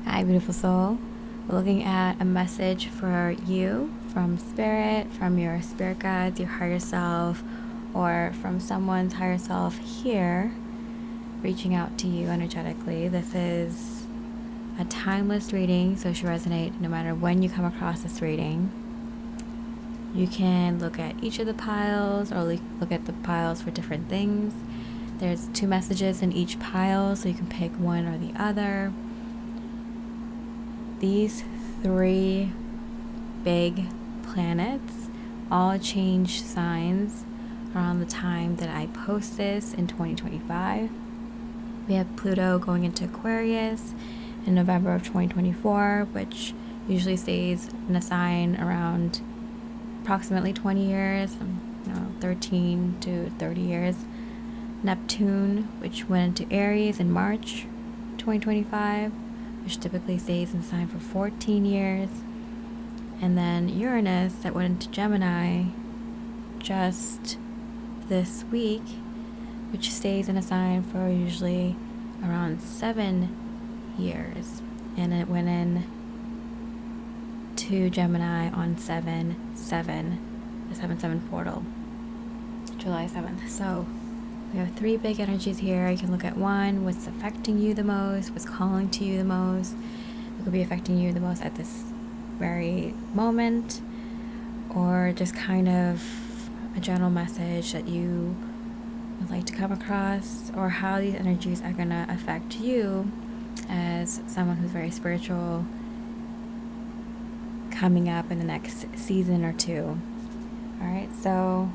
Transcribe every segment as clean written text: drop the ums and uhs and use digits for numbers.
Hi, beautiful soul. We're looking at a message for you from spirit, from your spirit guides, your higher self, or from someone's higher self here reaching out to you energetically. This is a timeless reading, so it should resonate no matter when you come across this reading. You can look at each of the piles or look at the piles for different things. There's 2 messages in each pile, so you can pick one or the other. These 3 big planets all change signs around the time that I post this in 2025. We have Pluto going into Aquarius in November of 2024, which usually stays in a sign around approximately 20 years, 13 to 30 years. Neptune, which went into Aries in March 2025, which typically stays in the sign for 14 years. And then Uranus, that went into Gemini just this week, which stays in a sign for usually around 7 years. And it went in to Gemini on 7/7, the 7/7 portal, July 7th. So we have 3 big energies here. You can look at one, what's affecting you the most, what's calling to you the most. It could be affecting you the most at this very moment, or just kind of a general message that you would like to come across, or how these energies are going to affect you as someone who's very spiritual coming up in the next season or 2. All right, so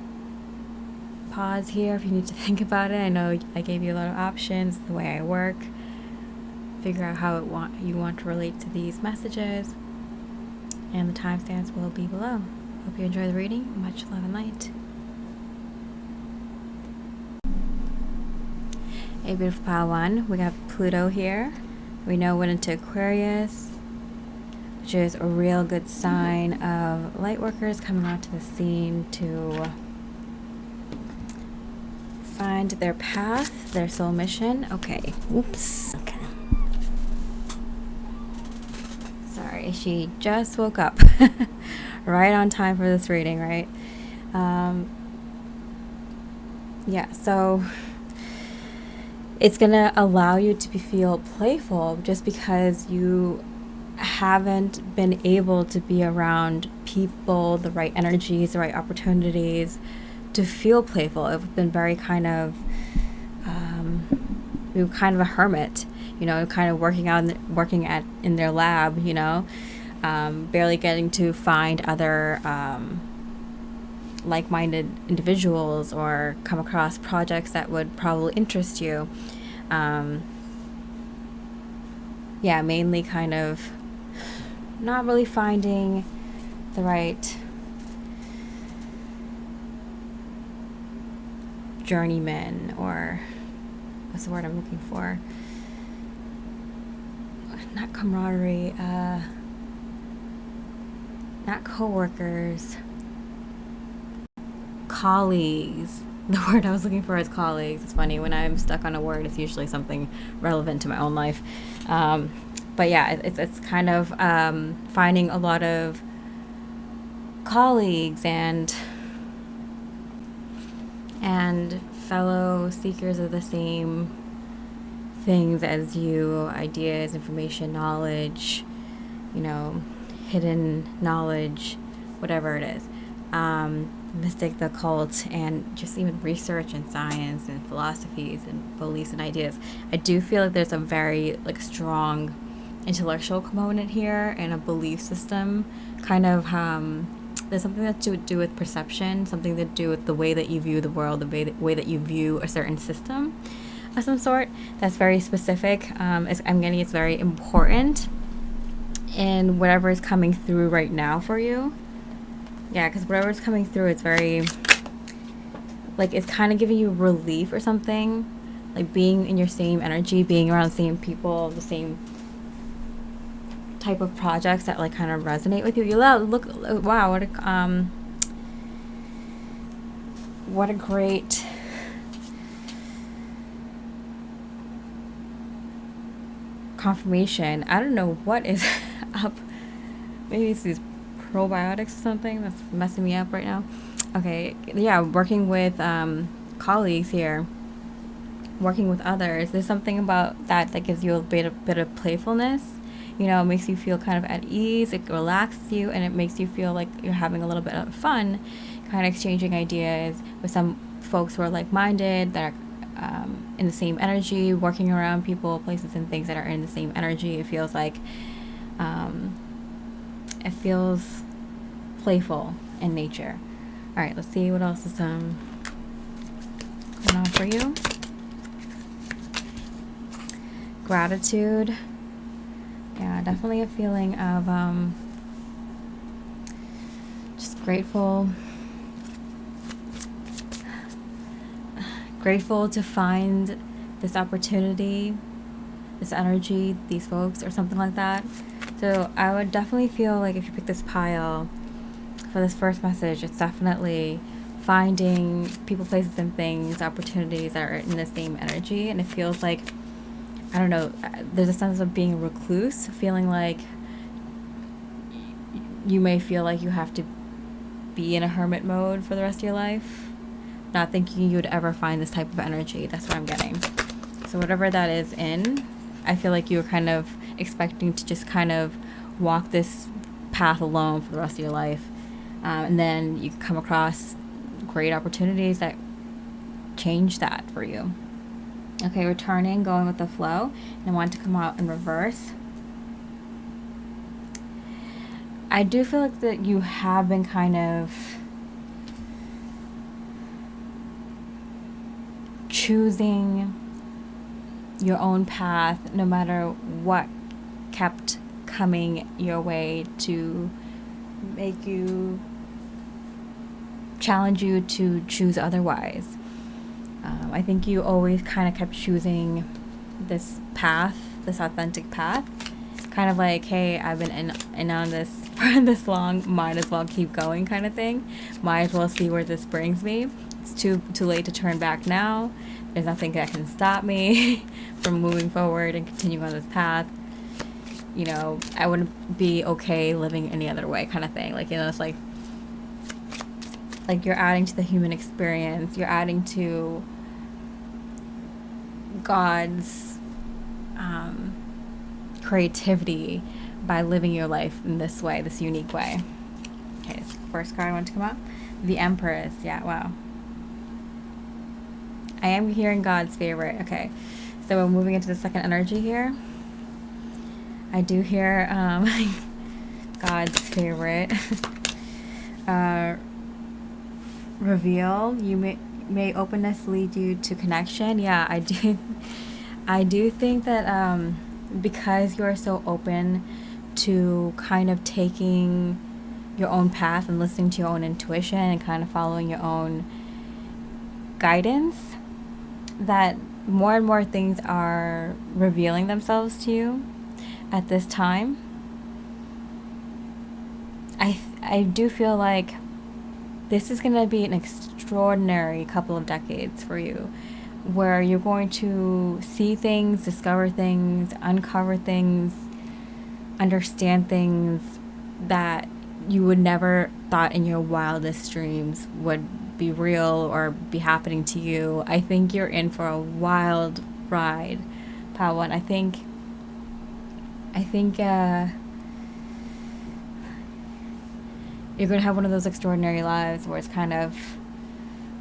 pause here if you need to think about it. I know I gave you a lot of options, the way I work. Figure out how you want to relate to these messages, and the timestamps will be below. Hope you enjoy the reading. Much love and light. A beautiful pile 1. We have Pluto here. We know went into Aquarius, which is a real good sign of light workers coming onto the scene to find their path, their soul mission. Okay. Oops. Okay. Sorry, she just woke up. Right on time for this reading, right? Yeah, so it's going to allow you to feel playful just because you haven't been able to be around people, the right energies, the right opportunities to feel playful. It's been very kind of we were kind of a hermit, kind of working in their lab, barely getting to find other like-minded individuals or come across projects that would probably interest you. Mainly kind of not really finding the right journeyman, or what's the word I'm looking for? Not camaraderie, not coworkers, colleagues. The word I was looking for is colleagues. It's funny, when I'm stuck on a word, it's usually something relevant to my own life. But yeah, it's kind of finding a lot of colleagues and fellow seekers of the same things as you, ideas, information, knowledge, hidden knowledge, whatever it is. Mystic, the occult, and just even research and science and philosophies and beliefs and ideas. I do feel like there's a very strong intellectual component here and a belief system. Kind of there's something that to do with perception, something to do with the way that you view the world, the way that you view a certain system of some sort. That's very specific. I'm getting it's very important in whatever is coming through right now for you. Yeah, because whatever's coming through, it's very, it's kind of giving you relief or something. Like being in your same energy, being around the same people, the same type of projects that kind of resonate with you. Wow, what a great confirmation. I don't know what is up. Maybe it's these probiotics or something that's messing me up right now. Okay, yeah, working with colleagues here, working with others. There's something about that that gives you a bit of playfulness. You know, it makes you feel kind of at ease. It relaxes you, and it makes you feel like you're having a little bit of fun, kind of exchanging ideas with some folks who are like-minded, that are in the same energy, working around people, places, and things that are in the same energy. It feels like it feels playful in nature. All right, let's see what else is going on for you. Gratitude. Yeah, definitely a feeling of just grateful to find this opportunity, this energy, these folks, or something like that. So I would definitely feel like if you pick this pile for this first message, it's definitely finding people, places, and things, opportunities that are in the same energy. And it feels like, I don't know, there's a sense of being a recluse, feeling like you may feel like you have to be in a hermit mode for the rest of your life, not thinking you'd ever find this type of energy. That's what I'm getting. So whatever that is in, I feel like you're kind of expecting to just kind of walk this path alone for the rest of your life. And then you come across great opportunities that change that for you. Okay, returning, going with the flow. And I want to come out in reverse. I do feel like that you have been kind of choosing your own path, no matter what kept coming your way to make you, challenge you to choose otherwise. I think you always kind of kept choosing this path, this authentic path. Kind of like, hey, I've been in on this for this long, might as well keep going kind of thing. Might as well see where this brings me. It's too late to turn back now. There's nothing that can stop me from moving forward and continuing on this path. You know, I wouldn't be okay living any other way kind of thing. Like, you know, it's like you're adding to the human experience. You're adding to God's creativity by living your life in this way, this unique way. Okay, so first card I want to come out. The Empress. Yeah, wow. I am hearing God's favorite. Okay, so we're moving into the second energy here. I do hear God's favorite. Reveal. You may openness lead you to connection. Yeah, I do think that because you are so open to kind of taking your own path and listening to your own intuition and kind of following your own guidance, that more and more things are revealing themselves to you at this time. I do feel like this is going to be an extraordinary couple of decades for you, where you're going to see things, discover things, uncover things, understand things that you would never thought in your wildest dreams would be real or be happening to you. I think you're in for a wild ride, Pawan. I think you're going to have one of those extraordinary lives where it's kind of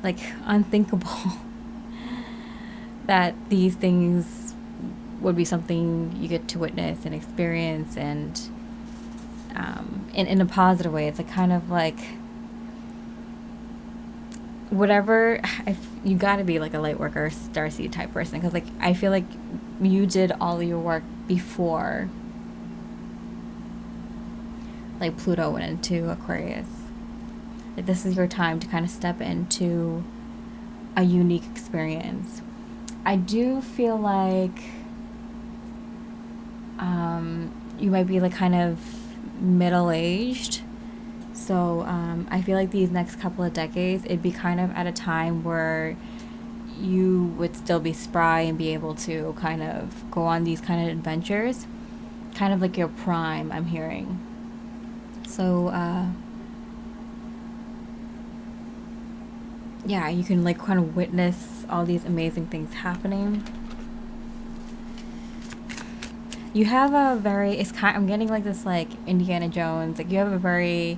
like unthinkable that these things would be something you get to witness and experience, and in a positive way. It's like kind of like whatever, you got to be like a light worker, starseed type person, because like I feel like you did all of your work before like Pluto went into Aquarius. Like this is your time to kind of step into a unique experience. I do feel like you might be like kind of middle-aged. So I feel like these next couple of decades, it'd be kind of at a time where you would still be spry and be able to kind of go on these kind of adventures. Kind of like your prime, I'm hearing. So, yeah, you can like kind of witness all these amazing things happening. You have a very, I'm getting like this like Indiana Jones, like you have a very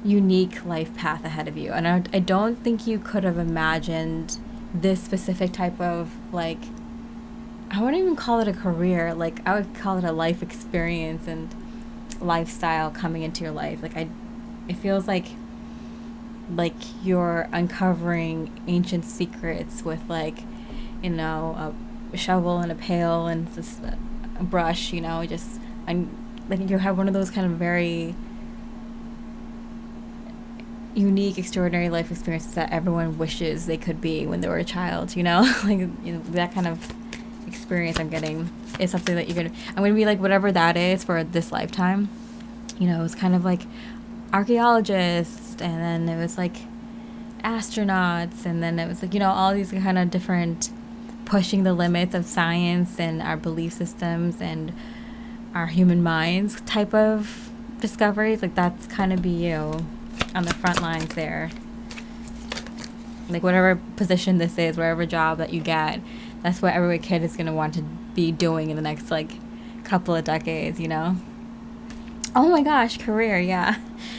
unique life path ahead of you. And I don't think you could have imagined this specific type of like, I wouldn't even call it a career, like I would call it a life experience and lifestyle coming into your life. Like it feels like you're uncovering ancient secrets with like, you know, a shovel and a pail and just a brush, you know, just like you have one of those kind of very unique, extraordinary life experiences that everyone wishes they could be when they were a child, you know? Like, you know, that kind of experience I'm getting is something that I'm gonna be like whatever that is for this lifetime. You know, it's kind of like archaeologists, and then it was like astronauts, and then it was like, you know, all these kind of different pushing the limits of science and our belief systems and our human minds type of discoveries. Like that's kind of be you on the front lines there. Like whatever position this is, whatever job that you get, that's what every kid is going to want to be doing in the next like couple of decades, you know? Oh my gosh, career, yeah.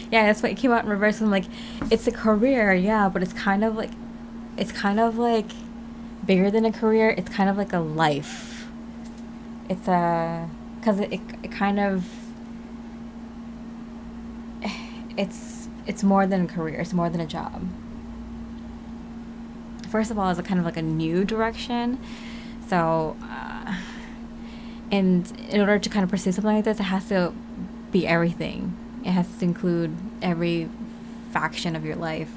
Yeah, that's what it came out in reverse. I'm like, it's a career, yeah, but it's kind of like bigger than a career. It's kind of like a life. It's because it kind of, it's more than a career. It's more than a job. First of all, it's a kind of like a new direction. So, and in order to kind of pursue something like this, it has to be everything. It has to include every faction of your life.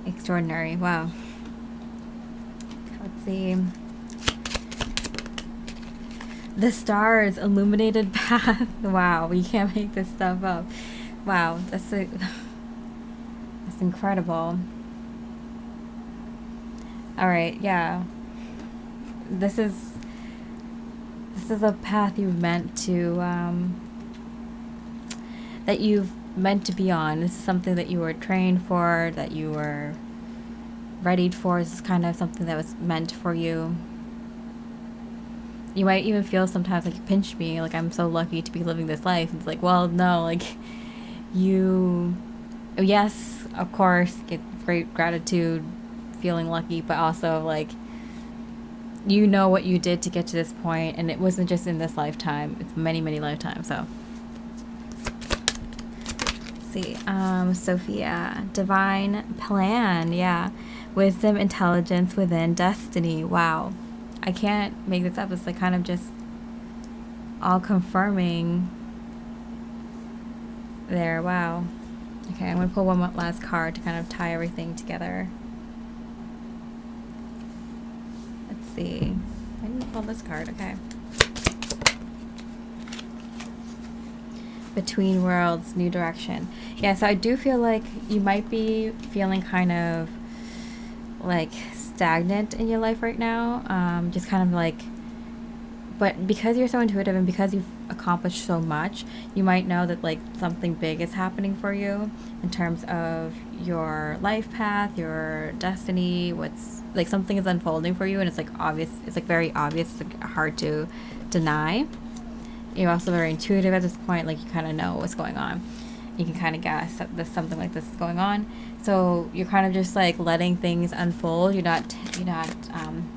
Extraordinary. Wow. Let's see. The stars, illuminated path. Wow, you can't make this stuff up. Wow, that's incredible. All right, yeah. This is a path you've meant to that you've meant to be on. This is something that you were trained for, that you were readied for. This is kind of something that was meant for you. You might even feel sometimes like you pinched me, like I'm so lucky to be living this life. It's like, well, no, like yes, of course, get great gratitude, feeling lucky, but also like you know what you did to get to this point, and it wasn't just in this lifetime, it's many, many lifetimes. So let's see, Sophia, divine plan, yeah, wisdom, intelligence within destiny. Wow, I can't make this up. It's like kind of just all confirming there. Wow. Okay, I'm gonna pull one last card to kind of tie everything together. Let's see. I didn't pull this card. Okay. Between worlds, new direction. Yeah, so I do feel like you might be feeling kind of like stagnant in your life right now. Just kind of like, but because you're so intuitive and because you've accomplished so much, you might know that like something big is happening for you in terms of your life path, your destiny, what's like something is unfolding for you, and it's like obvious, it's like very obvious, it's like hard to deny. You're also very intuitive at this point, like you kind of know what's going on. You can kind of guess that something like this is going on. So you're kind of just like letting things unfold. You're not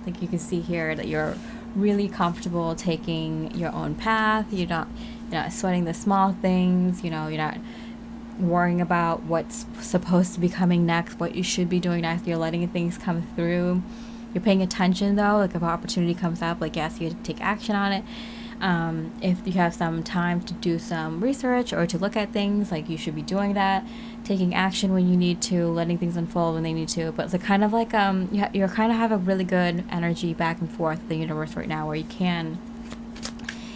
like you can see here that you're really comfortable taking your own path. You're not sweating the small things. You know, you're not worrying about what's supposed to be coming next, what you should be doing next. You're letting things come through. You're paying attention though, like if an opportunity comes up, like yes, you take action on it. If you have some time to do some research or to look at things, like you should be doing that, taking action when you need to, letting things unfold when they need to. But it's kind of like you're kind of have a really good energy back and forth with the universe right now, where you can,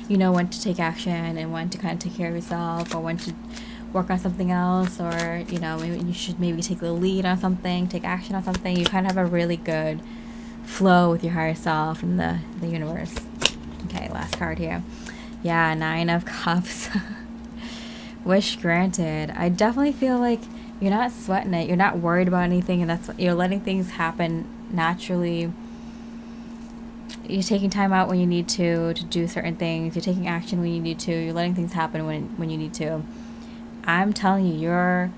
you know, when to take action and when to kind of take care of yourself, or when work on something else, or maybe you should take the lead on something, take action on something. You kind of have a really good flow with your higher self and the universe. Okay, last card here. Yeah, 9 of Cups. Wish granted. I definitely feel like you're not sweating it. You're not worried about anything, and you're letting things happen naturally. You're taking time out when you need to do certain things. You're taking action when you need to. You're letting things happen when you need to. I'm telling you,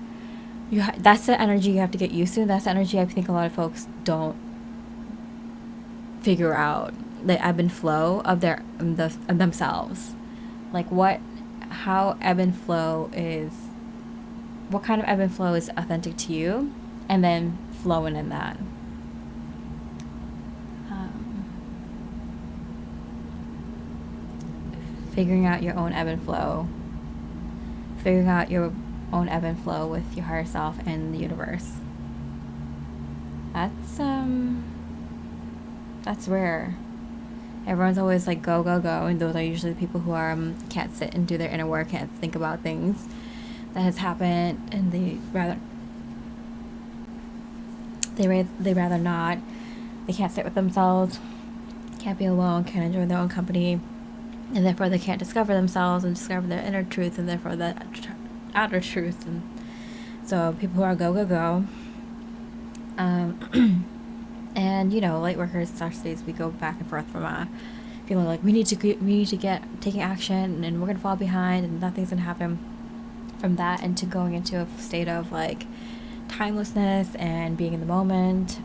that's the energy you have to get used to. That's the energy I think a lot of folks don't figure out. The ebb and flow of themselves. Like how ebb and flow is, what kind of ebb and flow is authentic to you, and then flowing in that. Figuring out your own ebb and flow. Figuring out your own ebb and flow with your higher self and the universe. That's rare. Everyone's always like go, go, go, and those are usually the people who are can't sit and do their inner work, can't think about things that has happened, and they rather not. They can't sit with themselves, can't be alone, can't enjoy their own company, and therefore they can't discover themselves and discover their inner truth, and therefore the outer truth. And so people who are go, go, go. And light workers, Saturdays, we go back and forth from feeling like we need to get taking action, and we're gonna fall behind, and nothing's gonna happen, from that into going into a state of like timelessness and being in the moment,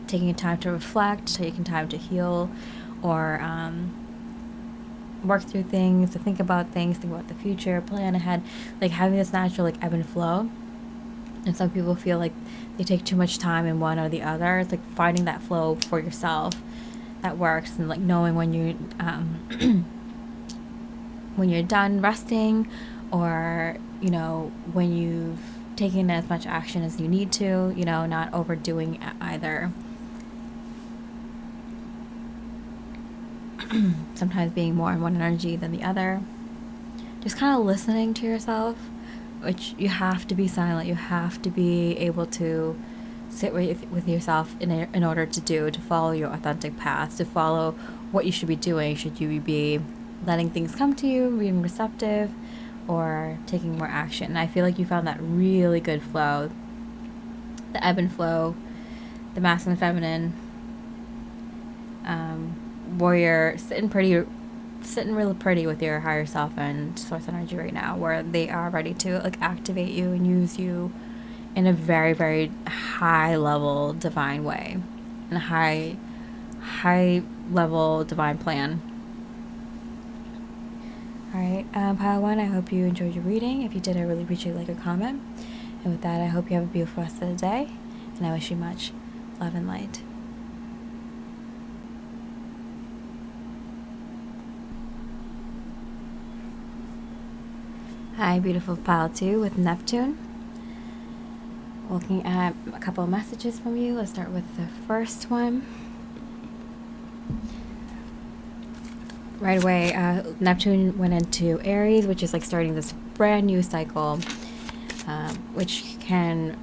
taking time to reflect, taking time to heal, or work through things, to think about the future, plan ahead, like having this natural like ebb and flow. And some people feel like they take too much time in one or the other. It's like finding that flow for yourself that works, and like knowing when you when you're done resting, or when you've taken as much action as you need to, not overdoing either. Sometimes being more in one energy than the other. Just kind of listening to yourself, which you have to be silent. You have to be able to sit with yourself in order to follow your authentic path, to follow what you should be doing. Should you be letting things come to you, being receptive, or taking more action? And I feel like you found that really good flow, the ebb and flow, the masculine, feminine, warrior, sitting really pretty with your higher self and source energy right now, where they are ready to like activate you and use you in a very, very high level divine way, in a high level divine plan. Alright, Pile 1, I hope you enjoyed your reading. If you did, I really appreciate a comment. And with that, I hope you have a beautiful rest of the day, and I wish you much love and light. Hi, beautiful Pile 2 with Neptune. Looking at a couple of messages from you. Let's start with the first one. Right away, Neptune went into Aries, which is like starting this brand new cycle, which can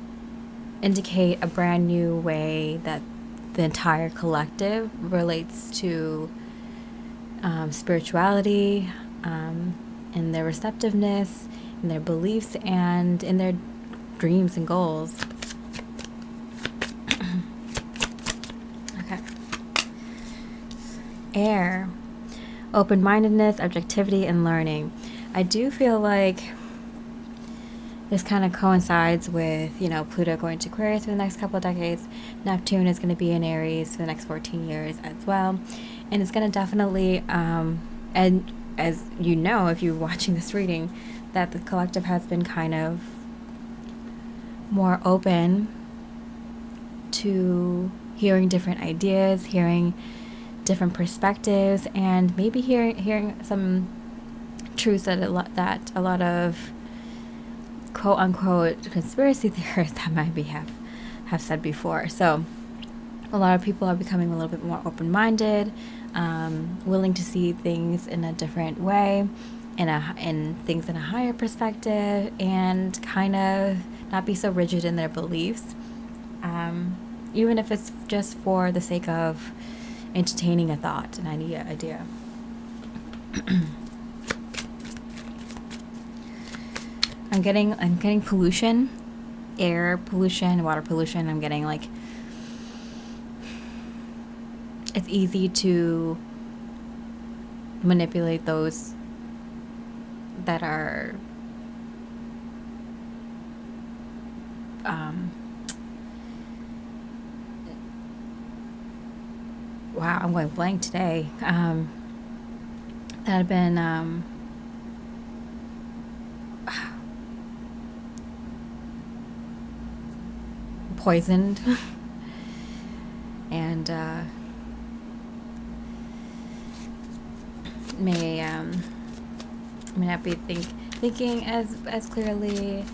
indicate a brand new way that the entire collective relates to spirituality, in their receptiveness, in their beliefs, and in their dreams and goals. Okay. Air. Open-mindedness, objectivity, and learning. I do feel like this kind of coincides with, Pluto going to Aquarius for the next couple of decades. Neptune is going to be in Aries for the next 14 years as well. And it's going to definitely, and as you know, if you're watching this reading, that the collective has been kind of more open to hearing different ideas, hearing different perspectives, and maybe hearing some truths that a lot of quote unquote conspiracy theorists that might be have said before. So a lot of people are becoming a little bit more open-minded, willing to see things in a different way, in things in a higher perspective, and kind of not be so rigid in their beliefs, even if it's just for the sake of entertaining a thought, an idea. I'm getting pollution, air pollution, water pollution. I'm getting like, it's easy to manipulate those that are wow, I'm going blank today. That have been poisoned and may not be thinking as clearly,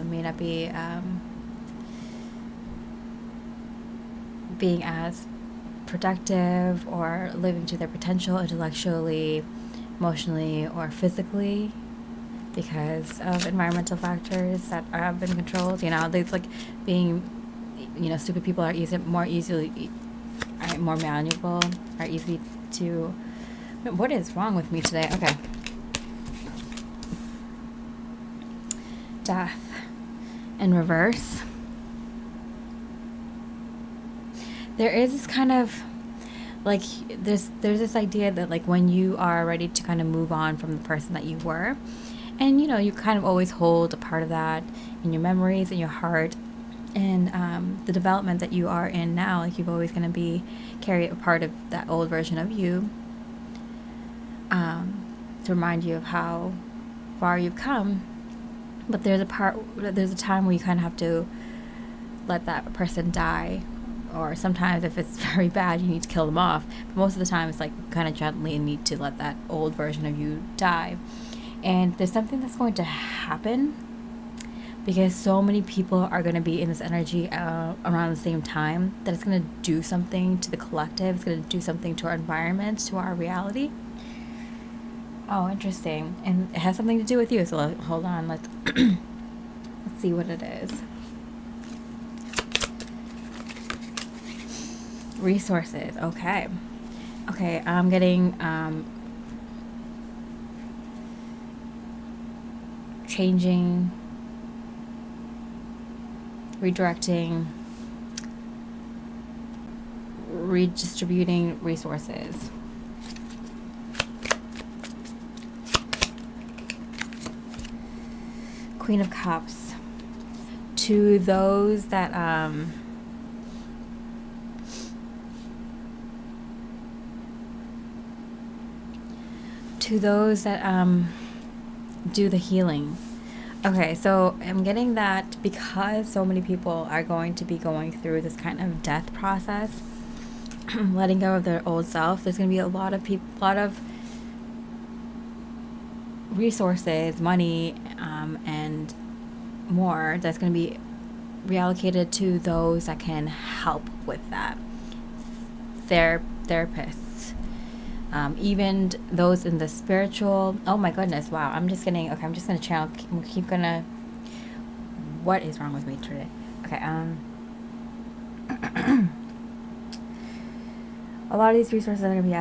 may not be being as productive or living to their potential intellectually, emotionally, or physically because of environmental factors that have been controlled. It's like being, stupid people are more malleable, are easy to. What is wrong with me today? Okay. Death in reverse. There is this kind of like there's this idea that like when you are ready to kind of move on from the person that you were, and you kind of always hold a part of that in your memories, in your heart, and the development that you are in now, like you're always going to carry a part of that old version of you, to remind you of how far you've come. But there's a time where you kind of have to let that person die, or sometimes if it's very bad you need to kill them off, but most of the time it's like kind of gently need to let that old version of you die. And there's something that's going to happen because so many people are going to be in this energy around the same time that it's going to do something to the collective. It's going to do something to our environment, to our reality. Oh, interesting. And it has something to do with you. So hold on. Let's see what it is. Resources. Okay. I'm getting changing, redirecting, redistributing resources. Queen of Cups. To those that do the healing. Okay, so I'm getting that because so many people are going to be going through this kind of death process, letting go of their old self. There's going to be a lot of resources, money, and more that's going to be reallocated to those that can help with that. Therapists, even those in the spiritual. Oh my goodness! Wow, I'm just going to channel. What is wrong with me today? Okay. A lot of these resources are going to be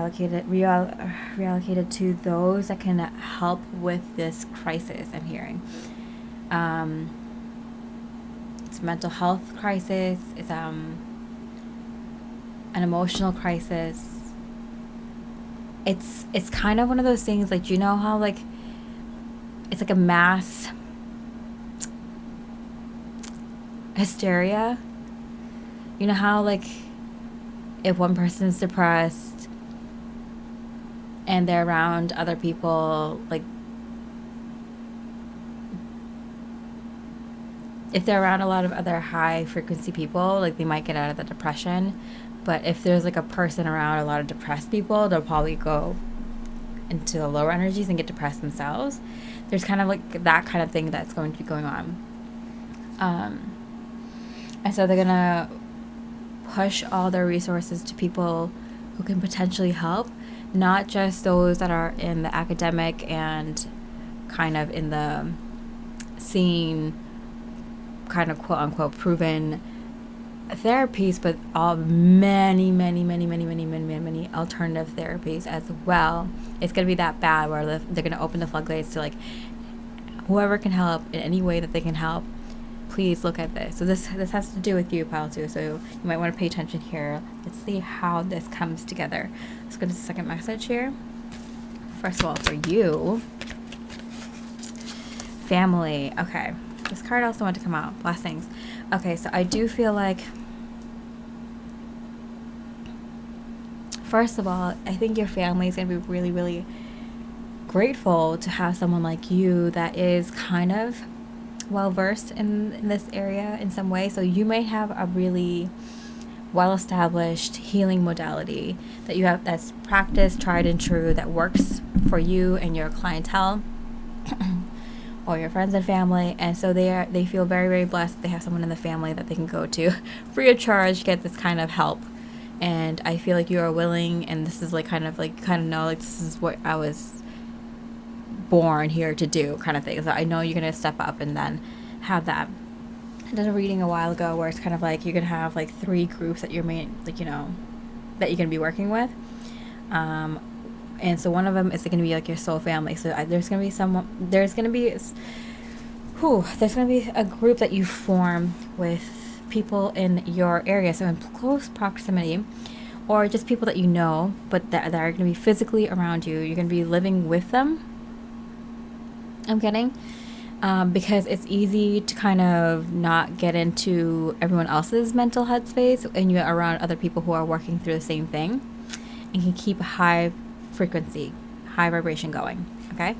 reallocated to those that can help with this crisis I'm hearing. It's a mental health crisis. It's an emotional crisis. It's kind of one of those things, like, you know how like it's like a mass hysteria. You know how like if one person is depressed and they're around other people, like if they're around a lot of other high frequency people, like they might get out of the depression. But if there's like a person around a lot of depressed people, they'll probably go into the lower energies and get depressed themselves. There's kind of like that kind of thing that's going to be going on. And so they're going to push all their resources to people who can potentially help, not just those that are in the academic and kind of in the scene, kind of quote unquote proven therapies, but all many alternative therapies as well. It's going to be that bad where they're going to open the floodgates to like whoever can help in any way that they can help. Please look at this. So this has to do with you, pile too. So you might want to pay attention here. Let's see how this comes together. Let's go to the second message here. First of all, for you, family. Okay. This card also wanted to come out. Blessings. Okay, so I do feel like, first of all, I think your family is going to be really, really grateful to have someone like you that is kind of well versed in this area in some way. So you may have a really well established healing modality that you have that's practiced, tried and true, that works for you and your clientele or your friends and family. And so they feel very, very blessed that they have someone in the family that they can go to free of charge, get this kind of help. And I feel like you are willing, and this is like kind of know like this is what I was born here to do, kind of thing. So I know you're gonna step up and then have that. I did a reading a while ago where it's kind of like you're gonna have like 3 groups that you're that you're gonna be working with, and so one of them is gonna be like your soul family. So there's gonna be a group that you form with people in your area, so in close proximity, or just people that you know, but that are going to be physically around you. You're going to be living with them. I'm kidding. Because it's easy to kind of not get into everyone else's mental headspace, and you're around other people who are working through the same thing and can keep a high frequency, high vibration going. Okay.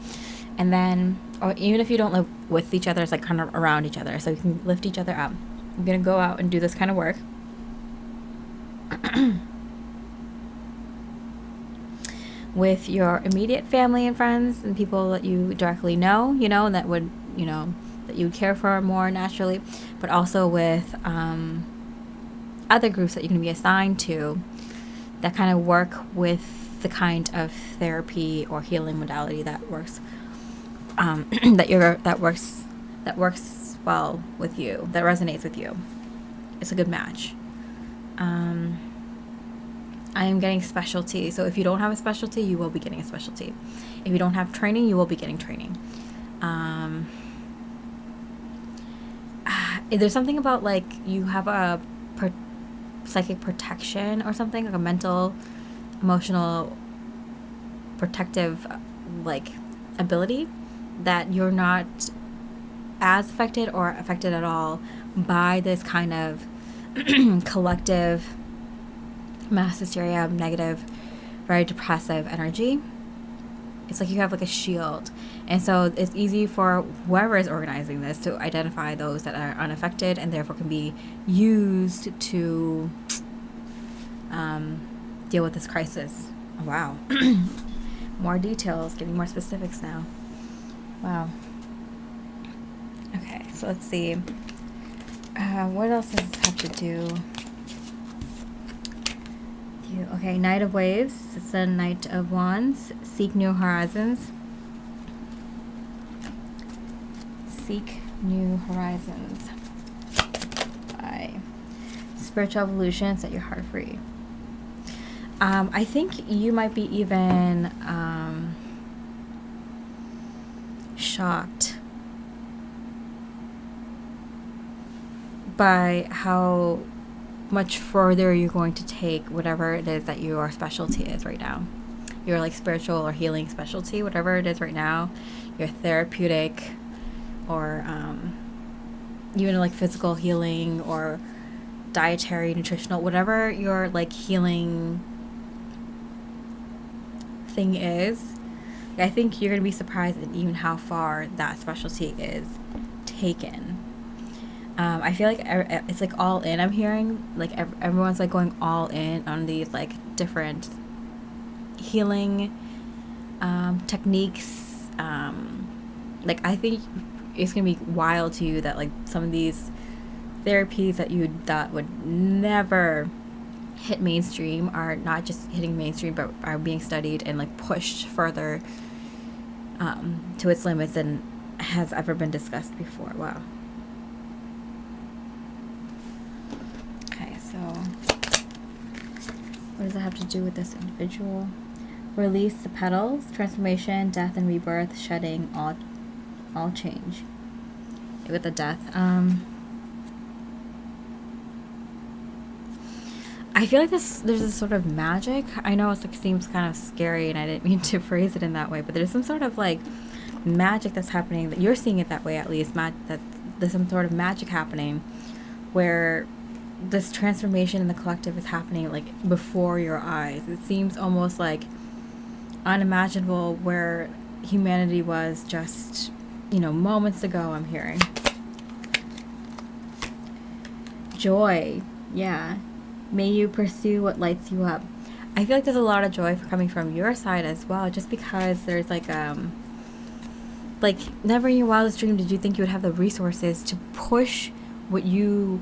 And then, or even if you don't live with each other, it's like kind of around each other, so you can lift each other up. I'm going to go out and do this kind of work. With your immediate family and friends and people that you directly know, that would, that you care for more naturally, but also with other groups that you're going to be assigned to that kind of work with the kind of therapy or healing modality that works, that works well with you, that resonates with you. It's a good match. I am getting specialty. So if you don't have a specialty, you will be getting a specialty. If you don't have training, you will be getting training. There's something about like you have a psychic protection or something, like a mental, emotional, protective like ability that you're not as affected or affected at all by this kind of collective mass hysteria, negative, very depressive energy. It's like you have like a shield, and so it's easy for whoever is organizing this to identify those that are unaffected and therefore can be used to deal with this crisis. Oh, wow. More details, getting more specifics now. Wow. Okay, so let's see. What else does this have to do? Okay, Knight of Waves. It's a Knight of Wands. Seek new horizons. Seek new horizons. Bye. Spiritual evolution. Set your heart free. I think you might be even shocked by how much further you're going to take whatever it is that your specialty is right now. Your like spiritual or healing specialty, whatever it is right now, your therapeutic or even like physical healing or dietary, nutritional, whatever your like healing thing is. I think you're going to be surprised at even how far that specialty is taken. I feel like it's like all in. I'm hearing like everyone's like going all in on these like different healing techniques. Like I think it's gonna be wild to you that like some of these therapies that you thought would never hit mainstream are not just hitting mainstream, but are being studied and like pushed further to its limits than has ever been discussed before. Wow. Okay, so what does that have to do with this individual? Release the petals, transformation, death and rebirth, shedding, all change. With the death, I feel like there's this sort of magic. I know it seems kind of scary, and I didn't mean to phrase it in that way, but there's some sort of like magic that's happening, that you're seeing it that way at least, that there's some sort of magic happening where this transformation in the collective is happening like before your eyes. It seems almost like unimaginable where humanity was just, moments ago. I'm hearing joy. Yeah. May you pursue what lights you up. I feel like there's a lot of joy coming from your side as well, just because there's like never in your wildest dream did you think you would have the resources to push what you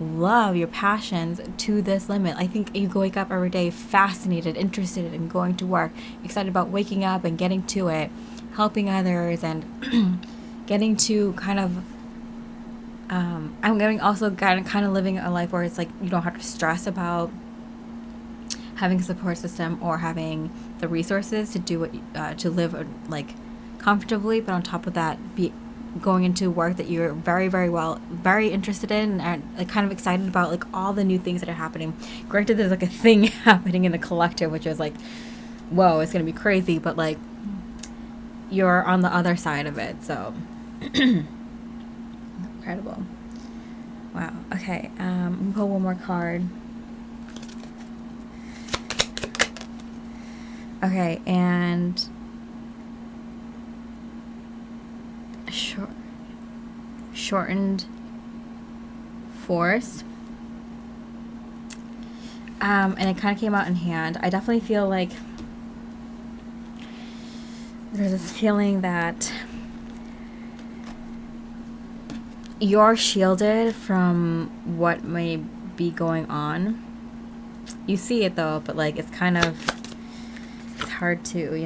love, your passions, to this limit. I think you wake up every day fascinated, interested in going to work, excited about waking up and getting to it, helping others, and getting to kind of I'm getting also kind of living a life where it's like you don't have to stress about having a support system or having the resources to do what to live like comfortably, but on top of that, be going into work that you're very interested in, and like kind of excited about, like all the new things that are happening. Granted, there's like a thing happening in the collective, which is like, whoa, it's gonna be crazy, but like you're on the other side of it, so incredible. Wow. Okay, I'm gonna pull one more card. Okay, and shortened force. And it kind of came out in hand. I definitely feel like there's this feeling that you're shielded from what may be going on. You see it though, but like it's hard to,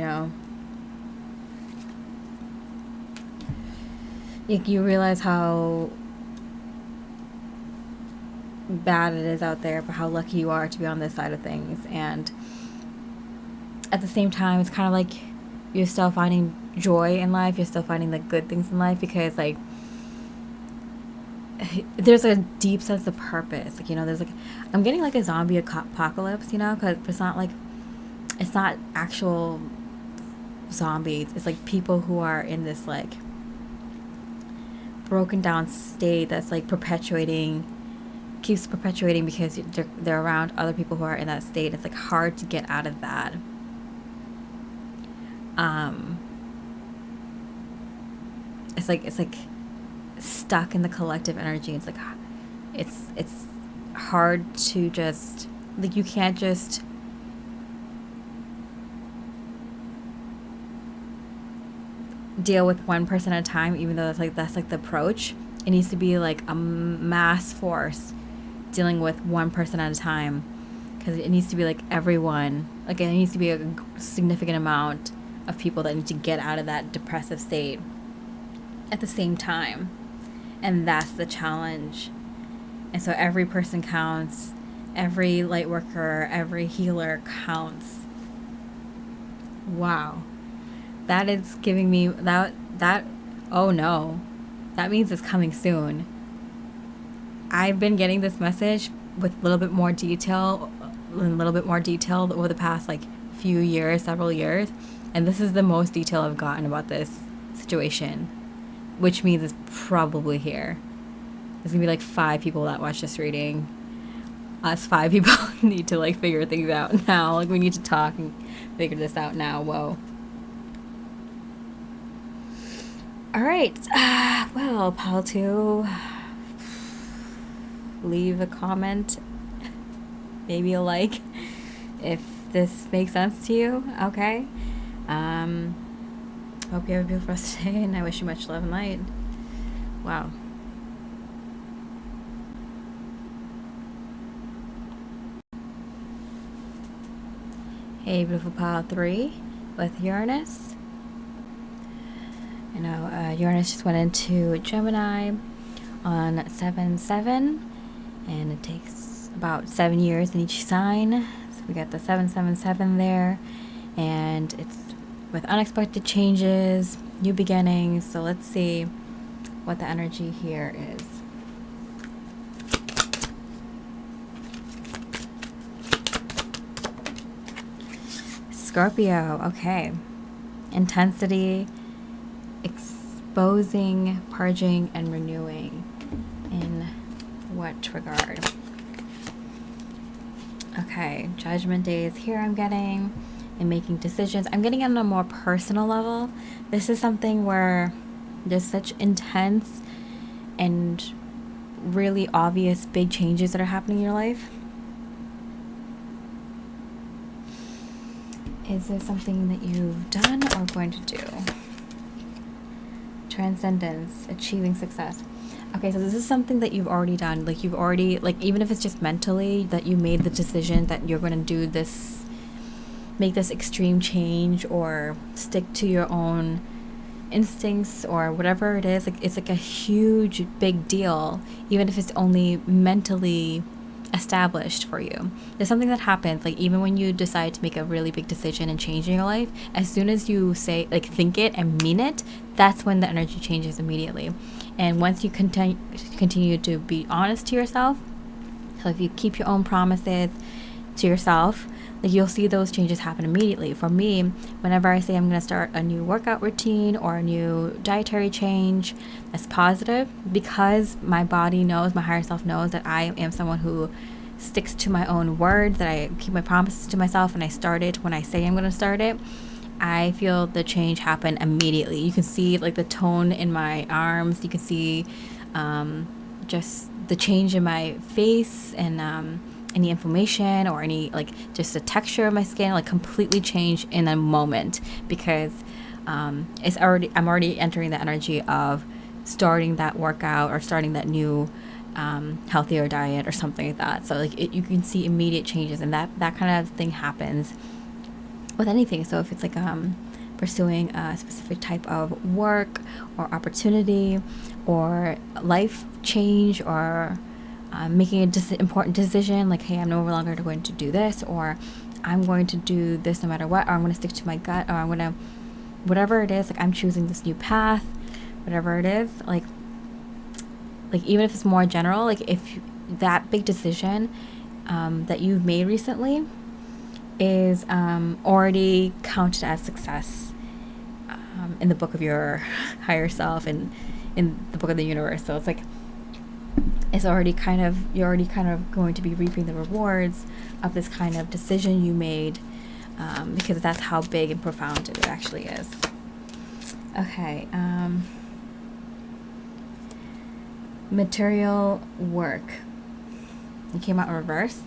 you realize how bad it is out there, but how lucky you are to be on this side of things. And at the same time, it's kind of like you're still finding joy in life. You're still finding the good things in life, because like there's a deep sense of purpose. Like, there's like, I'm getting like a zombie apocalypse, because it's not actual zombies. It's like people who are in this like broken down state that's like keeps perpetuating because they're around other people who are in that state. It's like hard to get out of that. It's like stuck in the collective energy. It's like it's hard to just, like, you can't just deal with one person at a time, even though that's like the approach. It needs to be like a mass force dealing with one person at a time, because it needs to be like everyone, like it needs to be a significant amount of people that need to get out of that depressive state at the same time. And that's the challenge. And so every person counts, every light worker, every healer counts. Wow. That is giving me that oh no, that means it's coming soon. I've been getting this message with a little bit more detail over the past like few years, several years, and this is the most detail I've gotten about this situation, which means it's probably here. There's gonna be like 5 people that watch this reading. Us 5 people need to like figure things out now. Like, we need to talk and figure this out now. Whoa. All right. Well, pal 2, leave a comment, maybe a like, if this makes sense to you. Okay. Hope you have a beautiful rest of the day, and I wish you much love and light. Wow. Hey, beautiful pile 3 with Uranus. You know, Uranus just went into Gemini on 7/7, and it takes about 7 years in each sign. So we got the 7/7/7 there, and it's with unexpected changes, new beginnings. So let's see what the energy here is. Scorpio, okay. Intensity, exposing, purging, and renewing. In what regard? Okay, Judgment Day is here, I'm getting, and making decisions. I'm getting on a more personal level. This is something where there's such intense and really obvious big changes that are happening in your life. Is there something that you've done or going to do? Transcendence, achieving success. Okay, so this is something that you've already done. Like you've already, like even if it's just mentally, that you made the decision that you're going to do this, make this extreme change or stick to your own instincts or whatever it is. Like it's like a huge, big deal, even if it's only mentally established for you. There's something that happens, like even when you decide to make a really big decision and change in your life, as soon as you say, like, think it and mean it, that's when the energy changes immediately. And once you continue to be honest to yourself, so if you keep your own promises to yourself, like you'll see those changes happen immediately. For me, whenever I say I'm going to start a new workout routine or a new dietary change that's positive, because my body knows, my higher self knows that I am someone who sticks to my own word, that I keep my promises to myself, and I start it when I say I'm going to start it, I feel the change happen immediately. You can see like the tone in my arms. You can see just the change in my face and any inflammation or any, like, just the texture of my skin, like, completely change in a moment, because I'm already entering the energy of starting that workout or starting that new healthier diet or something like that. So like you can see immediate changes, and that kind of thing happens with anything. So if it's like pursuing a specific type of work or opportunity or life change, or making an important decision, like, hey, I'm no longer going to do this, or I'm going to do this no matter what, or I'm going to stick to my gut, or I'm going to, whatever it is, like, I'm choosing this new path, whatever it is, like even if it's more general, like if that big decision that you've made recently is already counted as success in the book of your higher self and in the book of the universe. So it's like you're already kind of going to be reaping the rewards of this kind of decision you made, because that's how big and profound it actually is. Okay. Material work. It came out in reverse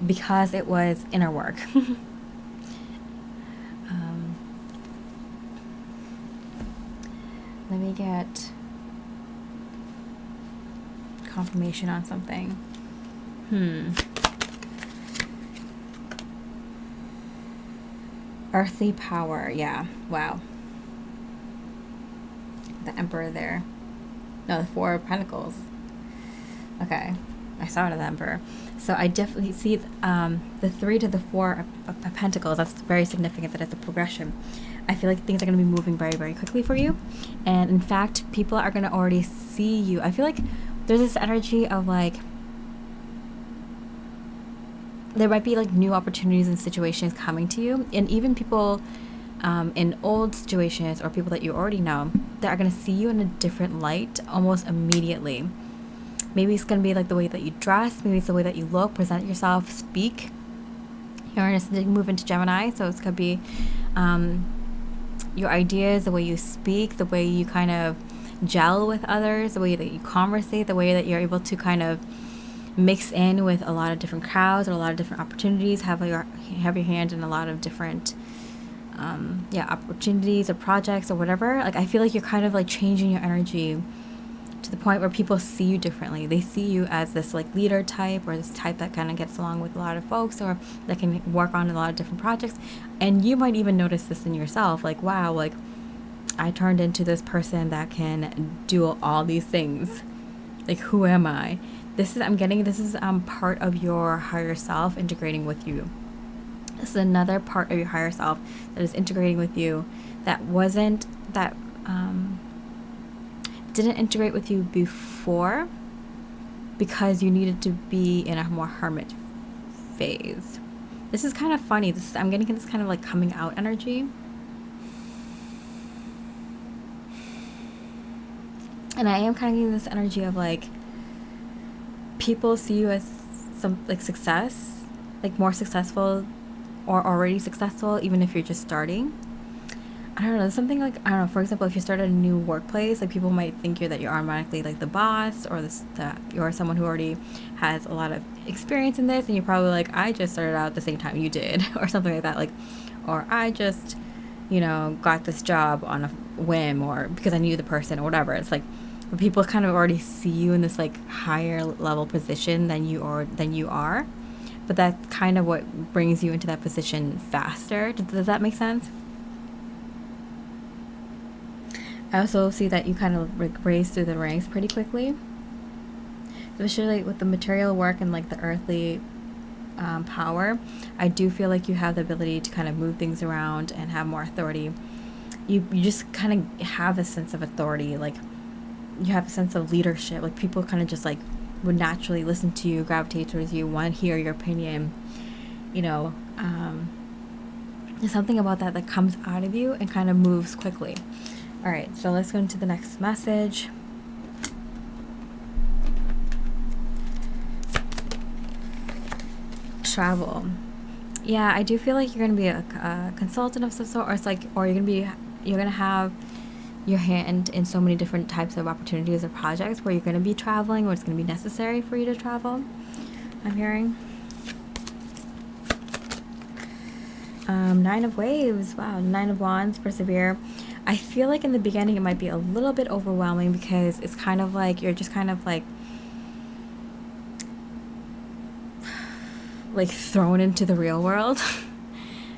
because it was inner work. Let me get confirmation on something. Earthly power. Yeah. Wow. The Emperor there. No, the Four of Pentacles. Okay. I saw it as the Emperor. So I definitely see the 3 to the 4 of Pentacles. That's very significant, that it's a progression. I feel like things are going to be moving very, very quickly for you. And in fact, people are going to already see you. I feel like there's this energy of, like, there might be like new opportunities and situations coming to you. And even people in old situations or people that you already know, that are going to see you in a different light almost immediately. Maybe it's going to be like the way that you dress. Maybe it's the way that you look, present yourself, speak. Uranus did move into Gemini, so it's going to be your ideas, the way you speak, the way you kind of gel with others, the way that you conversate, the way that you're able to kind of mix in with a lot of different crowds or a lot of different opportunities, have your hand in a lot of different opportunities or projects or whatever. Like, I feel like you're kind of like changing your energy to the point where people see you differently. They see you as this like leader type, or this type that kind of gets along with a lot of folks, or that can work on a lot of different projects. And you might even notice this in yourself, like, wow, like I turned into this person that can do all these things. Like, who am I? This is part of your higher self integrating with you. This is another part of your higher self that is integrating with you, that didn't integrate with you before because you needed to be in a more hermit phase. This is kind of funny. I'm getting this kind of like coming out energy. And I am kind of getting this energy of like people see you as some like success, like more successful or already successful, even if you're just starting. I don't know, there's something like, I don't know, for example, if you start at a new workplace, like people might think that you're automatically like the boss, or that you're someone who already has a lot of experience in this, and you're probably like, I just started out at the same time you did, or something like that, like, or I just, got this job on a whim, or because I knew the person, or whatever. It's like, but people kind of already see you in this like higher level position than you are, but that's kind of what brings you into that position faster. Does that make sense? I also see that you kind of like raise through the ranks pretty quickly, especially like with the material work and like the earthly power. I do feel like you have the ability to kind of move things around and have more authority. You just kind of have a sense of authority, like you have a sense of leadership. Like people kind of just like would naturally listen to you, gravitate towards you, want to hear your opinion. There's something about that comes out of you and kind of moves quickly. All right, so let's go into the next message. Travel. Yeah, I do feel like you're gonna be a consultant of some sort, or it's like, or you're gonna have your hand in so many different types of opportunities or projects where you're gonna be traveling, or it's gonna be necessary for you to travel. I'm hearing. 9 of Waves. Wow, 9 of Wands. Persevere. I feel like in the beginning it might be a little bit overwhelming because it's kind of like you're just kind of like thrown into the real world.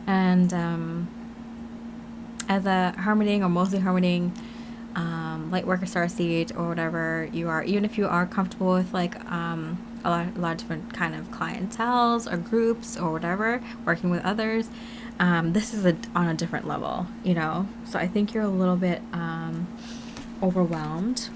And as a hermiting, or mostly hermiting, light worker, starseed, or whatever you are, even if you are comfortable with like a lot of different kind of clienteles or groups or whatever, working with others, this is on a different level, so I think you're a little bit overwhelmed.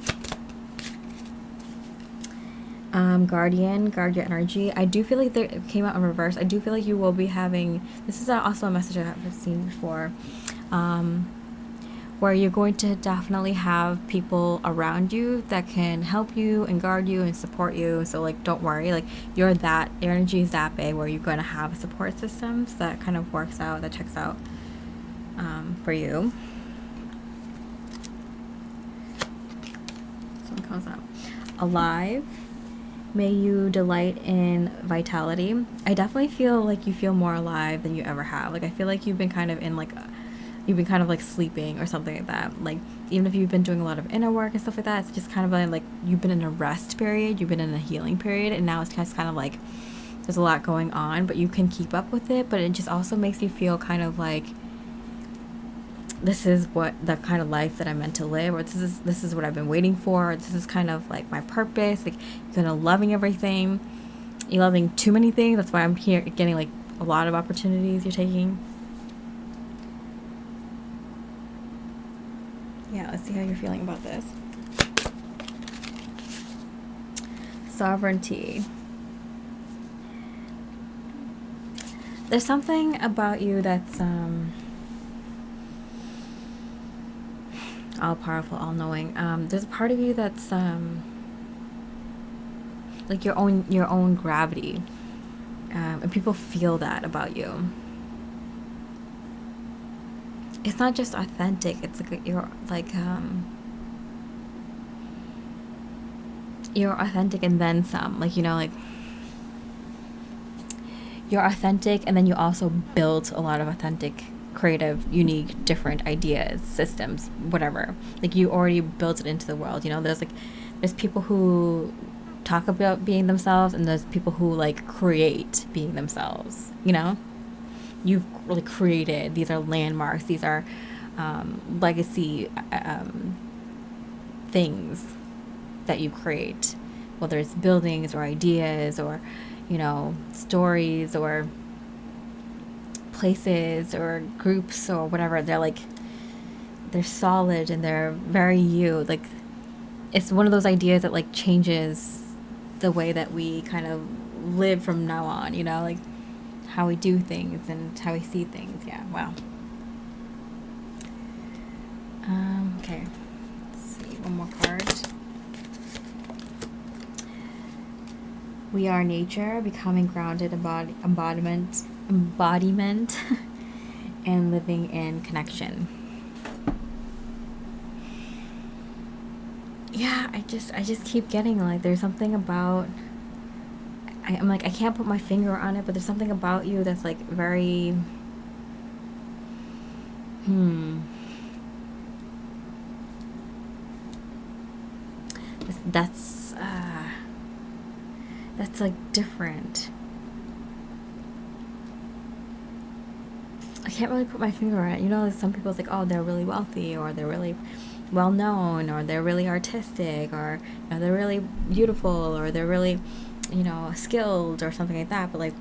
Guardian, guard your energy. I do feel like it came out in reverse. I do feel like you will be having, this is also a message I have seen before, where you're going to definitely have people around you that can help you and guard you and support you. So like, don't worry, like your energy is that big where you're going to have a support system. So that kind of works out, that checks out for you. Someone comes up. Alive. May you delight in vitality. I definitely feel like you feel more alive than you ever have. Like I feel like you've been kind of in like you've been kind of like sleeping or something like that. Like even if you've been doing a lot of inner work and stuff like that, it's just kind of like you've been in a rest period, you've been in a healing period, and now it's just kind of like there's a lot going on, but you can keep up with it. But it just also makes you feel kind of like this is what the kind of life that I'm meant to live, or this is what I've been waiting for, or this is kind of like my purpose. Like you're kind of loving everything. You're loving too many things. That's why I'm here getting like a lot of opportunities you're taking. Yeah, let's see how you're feeling about this. Sovereignty. There's something about you that's all powerful, all knowing. There's a part of you that's like your own gravity, and people feel that about you. It's not just authentic. It's like you're authentic and then some. Like like you're authentic, and then you also build a lot of authentic, creative, unique, different ideas, systems, whatever. Like you already built it into the world. There's There's people who talk about being themselves, and there's people who like create being themselves. You know, you've really created. These are landmarks. These are legacy things that you create, whether it's buildings or ideas or, you know, stories or places or groups or whatever. They're solid and they're very you. Like, it's one of those ideas that like changes the way that we kind of live from now on, you know, like how we do things and how we see things. Yeah, wow. Okay, let's see, one more card. We are nature, becoming grounded embodiment and living in connection. Yeah, I just keep getting like there's something about I'm like I can't put my finger on it, but there's something about you that's like very that's like different. I can't really put my finger on it. You know, like some people's like, oh, they're really wealthy, or they're really well known, or they're really artistic, or you know, they're really beautiful, or they're really, you know, skilled, or something like that. But like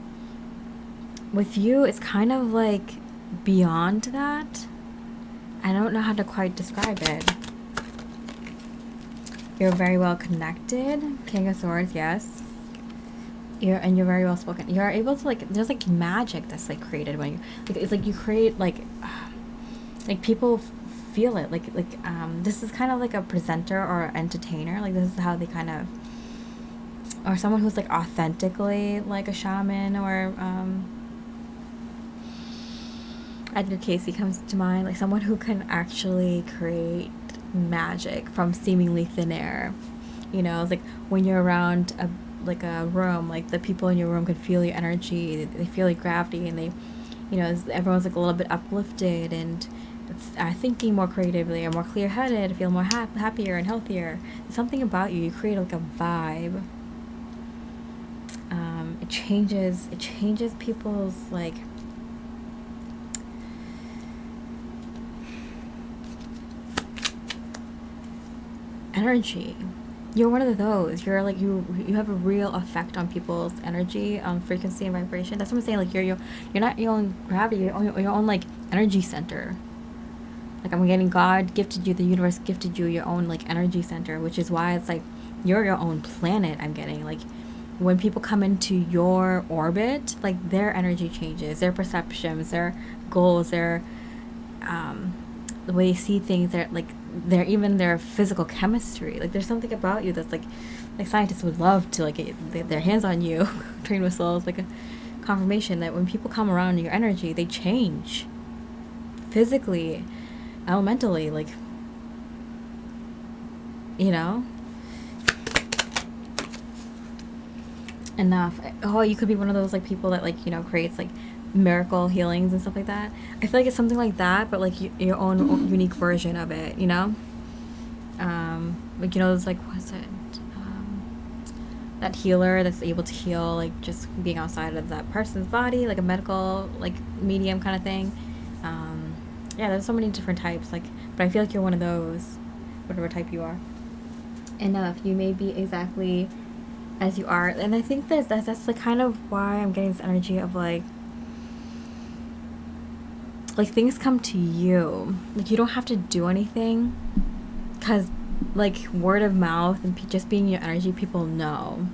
with you, it's kind of like beyond that. I don't know how to quite describe it. You're very well connected. King of Swords, yes. You're very well spoken. You're able to like. There's like magic that's like created when you. Like, it's like you create like people feel it. This is kind of like a presenter or entertainer. Like this is how they kind of. Or someone who's like authentically like a shaman or. Edgar Casey comes to mind. Like someone who can actually create magic from seemingly thin air. You know, it's like when you're around a room, like the people in your room can feel your energy, they feel like gravity, and they, you know, everyone's like a little bit uplifted and thinking more creatively or more clear-headed, feel more happier and healthier. There's something about you create like a vibe. It changes people's like energy. You're one of those. You're like you have a real effect on people's energy, frequency and vibration. That's what I'm saying. Like you're not your own gravity. You're your own like energy center. Like I'm getting God gifted you, the universe gifted you your own like energy center, which is why it's like you're your own planet. I'm getting like when people come into your orbit, like their energy changes, their perceptions, their goals, their the way they see things, their physical chemistry. Like there's something about you that's like scientists would love to like get their hands on you, train whistles, like a confirmation that when people come around your energy, they change physically, elementally, like, you know. Enough. Oh, you could be one of those like people that like, you know, creates like miracle healings and stuff like that. I feel like it's something like that, but like your own unique version of it, you know. Like, you know, it's like, what's it, that healer that's able to heal like just being outside of that person's body, like a medical like medium kind of thing. Yeah, there's so many different types, like, but I feel like you're one of those, whatever type you are. Enough. You may be exactly as you are, and I think that's like kind of why I'm getting this energy of like things come to you, like you don't have to do anything, because like word of mouth and just being your energy, people know,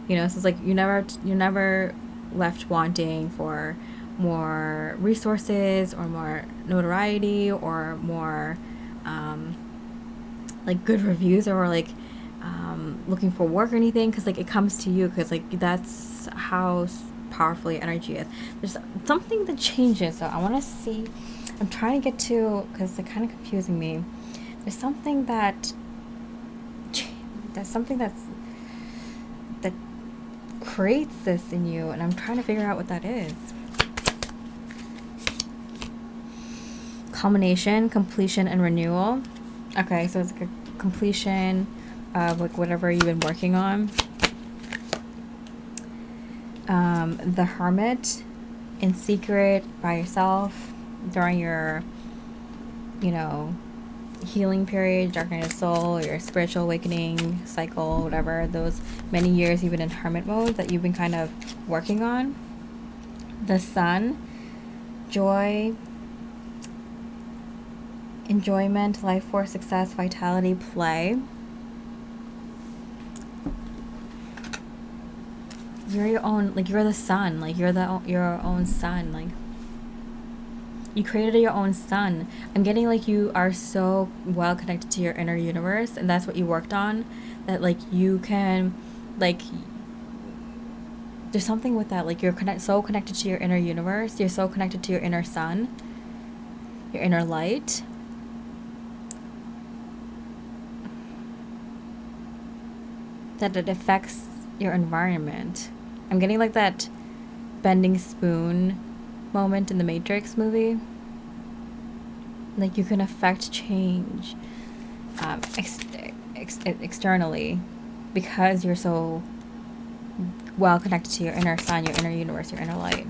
you know. So it's like you're never left wanting for more resources or more notoriety or more like good reviews or like looking for work or anything, because like it comes to you, because like that's how powerful your energy is. There's something that changes, so I want to see, I'm trying to get to, because it's kind of confusing me. There's something that creates this in you, and I'm trying to figure out what that is. Culmination, completion, and renewal. Okay, so it's like a completion, of like whatever you've been working on. The Hermit, in secret by yourself during your, you know, healing period, darkening of soul, your spiritual awakening cycle, whatever, those many years you've been in hermit mode that you've been kind of working on. The Sun, joy, enjoyment, life force, success, vitality, play. You're your own, like, you're the sun, like, you're your own sun, like, you created your own sun. I'm getting like you are so well connected to your inner universe, and that's what you worked on, that like you can, like, there's something with that, like you're so connected to your inner universe, you're so connected to your inner sun, your inner light. That it affects your environment. I'm getting like that bending spoon moment in the Matrix movie. Like you can affect change externally because you're so well connected to your inner sun, your inner universe, your inner light.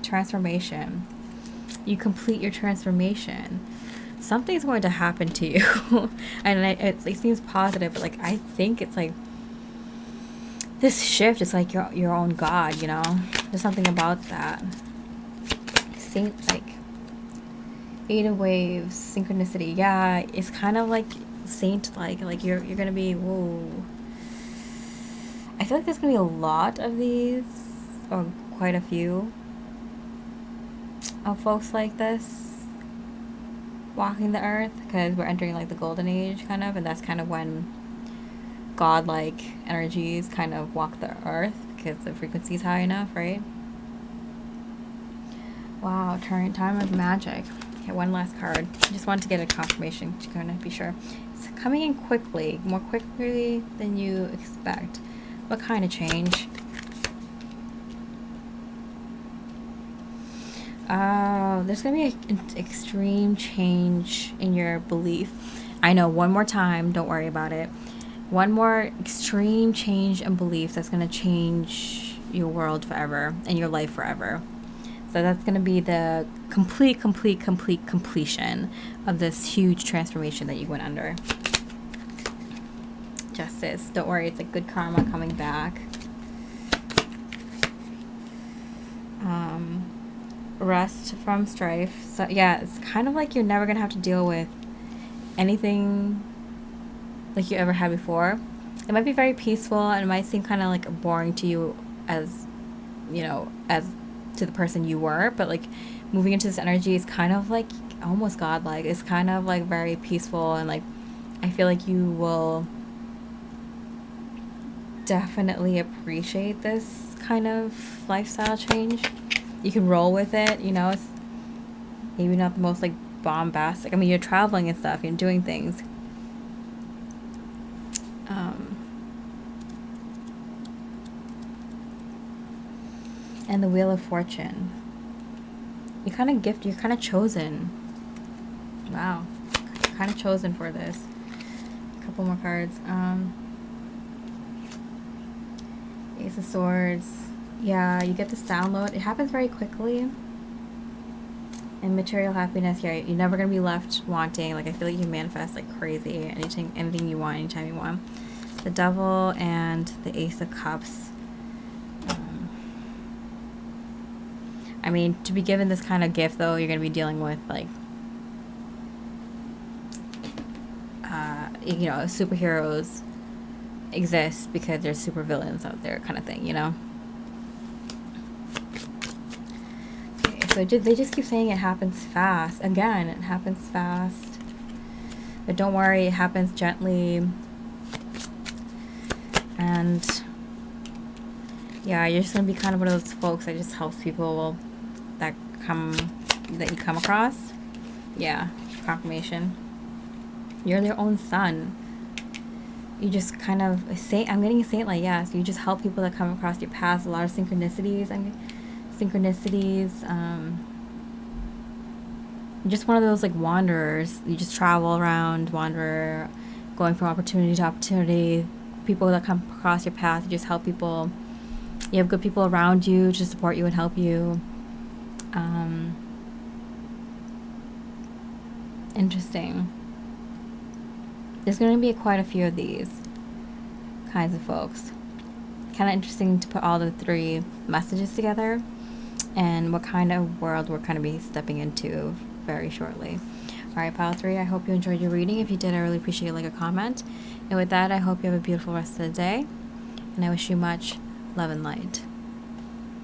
Transformation. You complete your transformation. Something's going to happen to you. And it seems positive, but like I think it's like this shift is like your own God, you know? There's something about that. Saint, like, 8 of waves, synchronicity. Yeah, it's kind of like saint-like you're gonna be, whoa. I feel like there's gonna be a lot of these, or quite a few, of folks like this walking the earth, because we're entering like the golden age, kind of, and that's kind of when godlike energies kind of walk the earth because the frequency is high enough, right? Wow, time of magic. Okay, one last card. Just wanted to get a confirmation to kind of be sure. It's coming in quickly, more quickly than you expect. What kind of change? There's gonna be an extreme change in your belief. I know, one more time, don't worry about it. One more extreme change in belief that's going to change your world forever and your life forever. So that's going to be the completion of this huge transformation that you went under. Justice. Don't worry, it's like good karma coming back. Rest from strife. So yeah, it's kind of like you're never going to have to deal with anything like you ever had before. It might be very peaceful and it might seem kind of like boring to you as, you know, as to the person you were, but like moving into this energy is kind of like almost godlike. It's kind of like very peaceful, and like I feel like you will definitely appreciate this kind of lifestyle change. You can roll with it, you know. It's maybe not the most like bombastic. I mean, you're traveling and stuff, you're doing things. And the Wheel of Fortune. You're kind of chosen. Wow. Kind of chosen for this. A couple more cards. Ace of Swords. Yeah, you get this download. It happens very quickly. And material happiness, yeah, you're never going to be left wanting. Like, I feel like you manifest like crazy. Anything you want, anytime you want. The Devil and the Ace of Cups. I mean, to be given this kind of gift, though, you're going to be dealing with, like, you know, superheroes exist because there's supervillains out there kind of thing, you know? Okay, so they just keep saying it happens fast. Again, it happens fast. But don't worry, it happens gently. And, yeah, you're just going to be kind of one of those folks that just helps people that you come across. Yeah, confirmation. You're their own sun. You just kind of I'm getting a saint, like, yeah, so you just help people that come across your path. A lot of synchronicities. You're just one of those like wanderers. You just travel around, wander going from opportunity to opportunity. People that come across your path, you just help people. You have good people around you to support you and help you. Interesting. There's going to be quite a few of these kinds of folks. Kind of interesting to put all the three messages together and what kind of world we're going to be stepping into very shortly. All right, Pile 3, I hope you enjoyed your reading. If you did, I really appreciate a like, a comment. And with that, I hope you have a beautiful rest of the day. And I wish you much love and light.